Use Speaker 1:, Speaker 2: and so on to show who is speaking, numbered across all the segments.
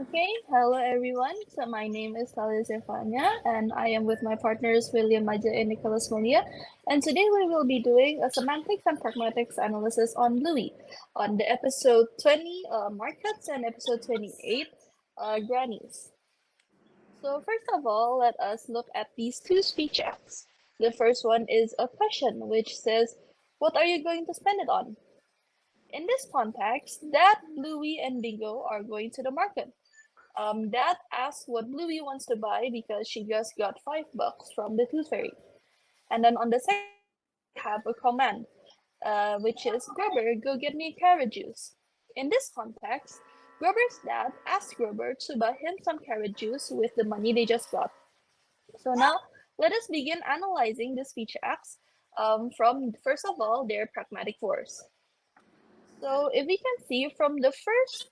Speaker 1: Hello everyone. So my name is Thalia Zefanya and I am with my partners William, Majaya, and Mulia. And today we will be doing a semantics and pragmatics analysis on Bluey on the episode 20 markets and episode 28 grannies. So first of all, let us look at these two speech acts. The first one is a question which says, "What are you going to spend it on?" In this context, that Bluey and Bingo are going to the market. Dad asks what Bluey wants to buy because she just got $5 from the Tooth Fairy. And then on the second hand, we have a command, which is Grover, go get me carrot juice. In this context, Grover's dad asks Grover to buy him some carrot juice with the money they just got. So now, let us begin analyzing the speech acts from, first of all, their pragmatic force. So if we can see from the first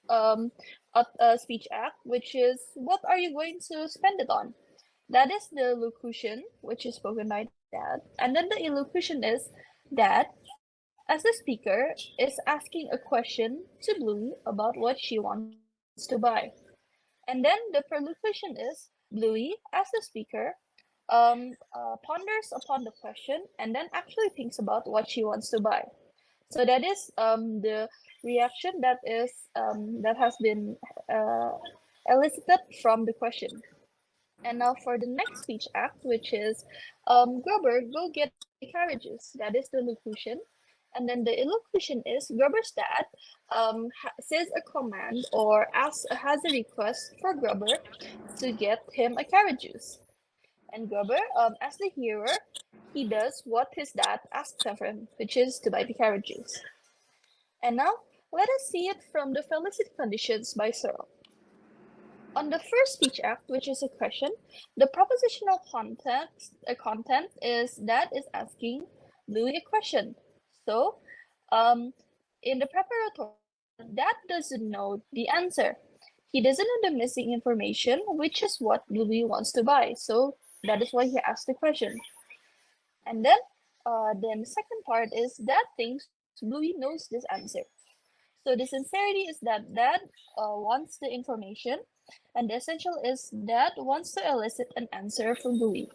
Speaker 1: speech act, which is what are you going to spend it on? That is the locution, which is spoken by Dad. And then the elocution is Dad, as the speaker, is asking a question to Bluey about what she wants to buy. And then the perlocution is Bluey, as the speaker, ponders upon the question and then actually thinks about what she wants to buy. So that is the reaction that has been elicited from the question. And now for the next speech act, which is Grover, go get me carrot juice. That is the locution. And then the elocution is Grover's dad says a command or has a request for Grover to get him a carrot juice. And Grover, as the hearer, he does what his dad asks of him, which is to buy the carrot juice. And now, let us see it from the felicity conditions by Searle. On the first speech act, which is a question, the propositional content is that is asking Bluey a question. So, in the preparatory, that doesn't know the answer. He doesn't know the missing information, which is what Bluey wants to buy. So that is why he asked the question. And then the second part is that thinks Bluey knows this answer. So the sincerity is that Dad wants the information, and the essential is Dad wants to elicit an answer from Bluey.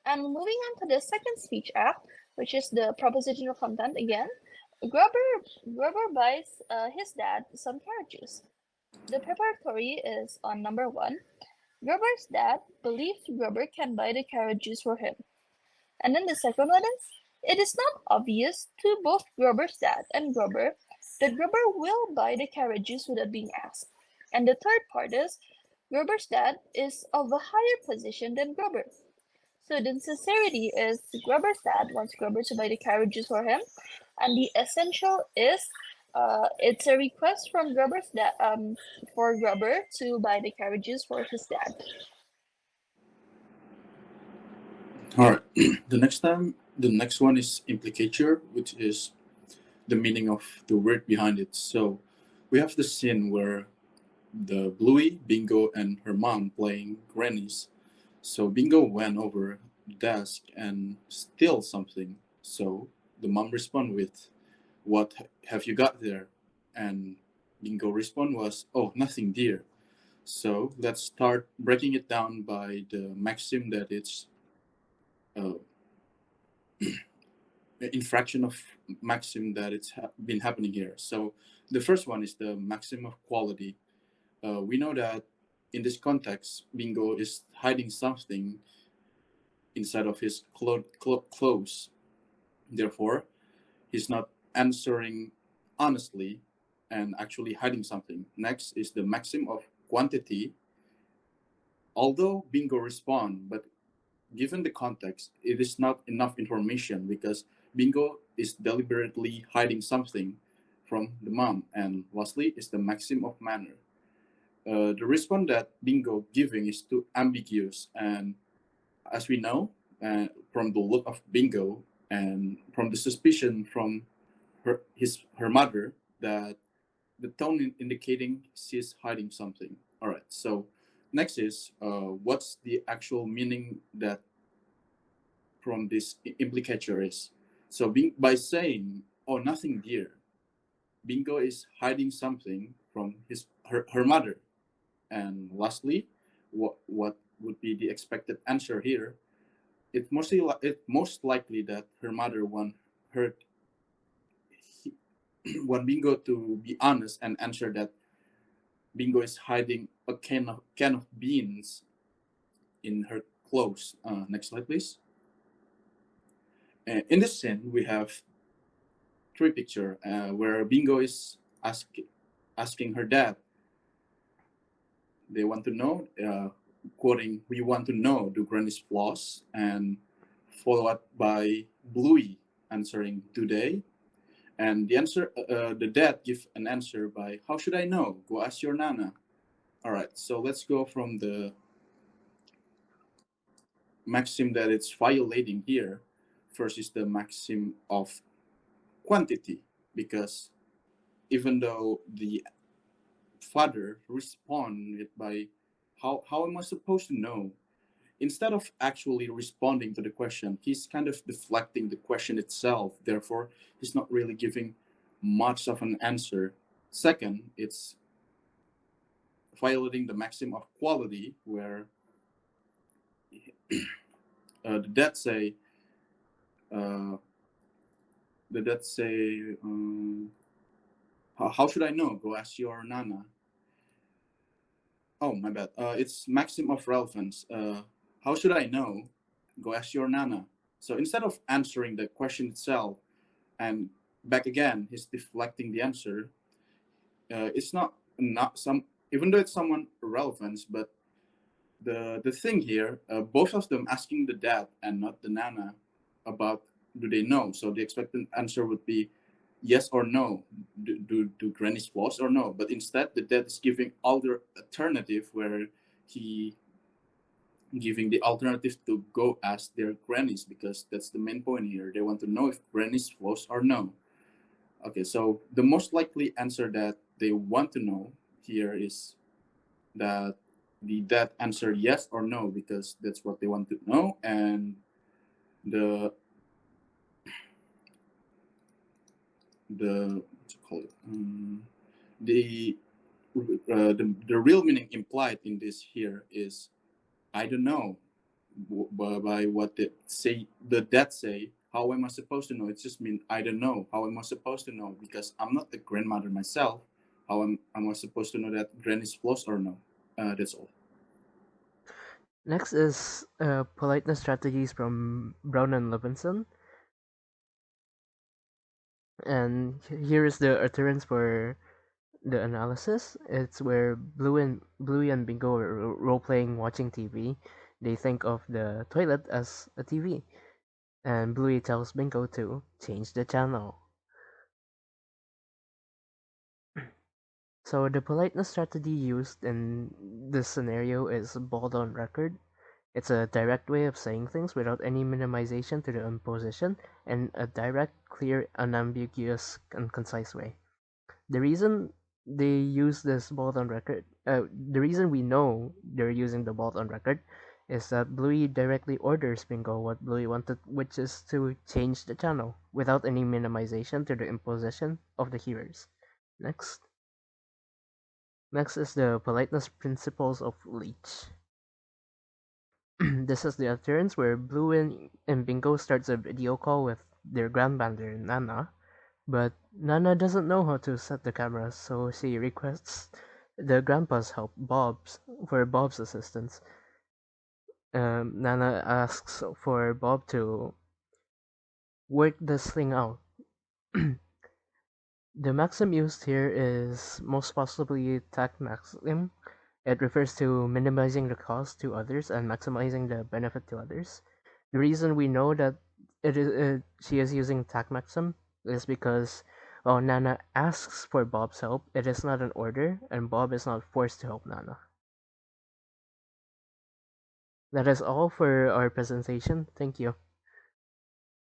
Speaker 1: And moving on to the second speech act, which is the propositional content again, Grover buys his dad some carrot juice. The preparatory is on number 1. Grover's dad believes Grover can buy the carrot juice for him. And then the second one is, it is not obvious to both Grover's dad and Grover that Grover will buy the carrot juice without being asked. And the third part is, Grover's dad is of a higher position than Grover. So the sincerity is Grover's dad wants Grover to buy the carrot juice for him. And the essential is, it's a request from Grover's dad for Grover to buy the carrot juice for his dad.
Speaker 2: All right. The next one is implicature, which is the meaning of the word behind it. So we have the scene where the Bluey, Bingo, and her mom playing grannies. So Bingo went over the desk and steal something. So the mom respond with, "What have you got there?" And Bingo respond was, "Oh, nothing, dear." So let's start breaking it down by the maxim that it's infraction of maxim that it's been happening here. So the first one is the maxim of quality. We know that in this context, Bingo is hiding something inside of his clothes. Therefore, he's not answering honestly and actually hiding something. Next is the maxim of quantity. Although Bingo respond, but given the context, it is not enough information because Bingo is deliberately hiding something from the mom. And lastly is the maxim of manner. The response that Bingo giving is too ambiguous, and as we know from the look of Bingo and from the suspicion from her mother, that the tone indicating she's hiding something. All right, so next is what's the actual meaning that from this implicature is. So by saying, "Oh, nothing, dear," Bingo is hiding something from her mother. And lastly, what would be the expected answer here? It most likely that her mother want her he, want Bingo to be honest and answer that Bingo is hiding a can of beans in her clothes. Next slide, please. In this scene, we have three picture where Bingo is asking her dad. They want to know, quoting, "We want to know do Granny's flaws," and followed by Bluey answering, "Do they?" And the dad give an answer by, "How should I know? Go ask your nana." All right, so let's go from the maxim that it's violating here. First is the maxim of quantity, because even though the father responded by, how am I supposed to know? Instead of actually responding to the question, he's kind of deflecting the question itself. Therefore, he's not really giving much of an answer. Second, it's violating the maxim of quality, where the dad say, uh, how should I know? Go ask your nana. Oh, my bad. It's maxim of relevance. How should I know? Go ask your nana. So instead of answering the question itself and back again, he's deflecting the answer. It's not some, even though it's someone relevance, but the thing here, both of them asking the dad and not the nana about do they know. So the expected answer would be yes or no. Do grannies floss or no? But instead, the dad is giving other alternative where he giving the alternative to go ask their grannies, because that's the main point here. They want to know if grannies floss or no. Okay, so the most likely answer that they want to know here is that the dad answer yes or no, because that's what they want to know, and the what's it called? The the real meaning implied in this here is I don't know. By what the dad say, how am I supposed to know? It just mean I don't know. How am I supposed to know? Because I'm not the grandmother myself. Am I supposed to know that granny's floss or no? That's all.
Speaker 3: Next is politeness strategies from Brown and Levinson, and here is the utterance for the analysis. It's where Bluey and Bingo are role playing watching TV. They think of the toilet as a TV, and Bluey tells Bingo to change the channel. So the politeness strategy used in this scenario is bald on record. It's a direct way of saying things without any minimization to the imposition, and a direct, clear, unambiguous, and concise way. The reason they use this bolt on record, the reason we know they're using the bolt on record, is that Bluey directly orders Bingo what Bluey wanted, which is to change the channel without any minimization to the imposition of the hearers. Next. Next is the politeness principles of Leech. This is the appearance where Blue and Bingo starts a video call with their grandmother Nana, but Nana doesn't know how to set the cameras, so she requests the grandpa's help, Bob's assistance. Nana asks for Bob to work this thing out. The maxim used here is most possibly tact maxim. It refers to minimizing the cost to others and maximizing the benefit to others. The reason we know that she is using tact maxim is because Nana asks for Bob's help. It is not an order, and Bob is not forced to help Nana. That is all for our presentation. Thank you.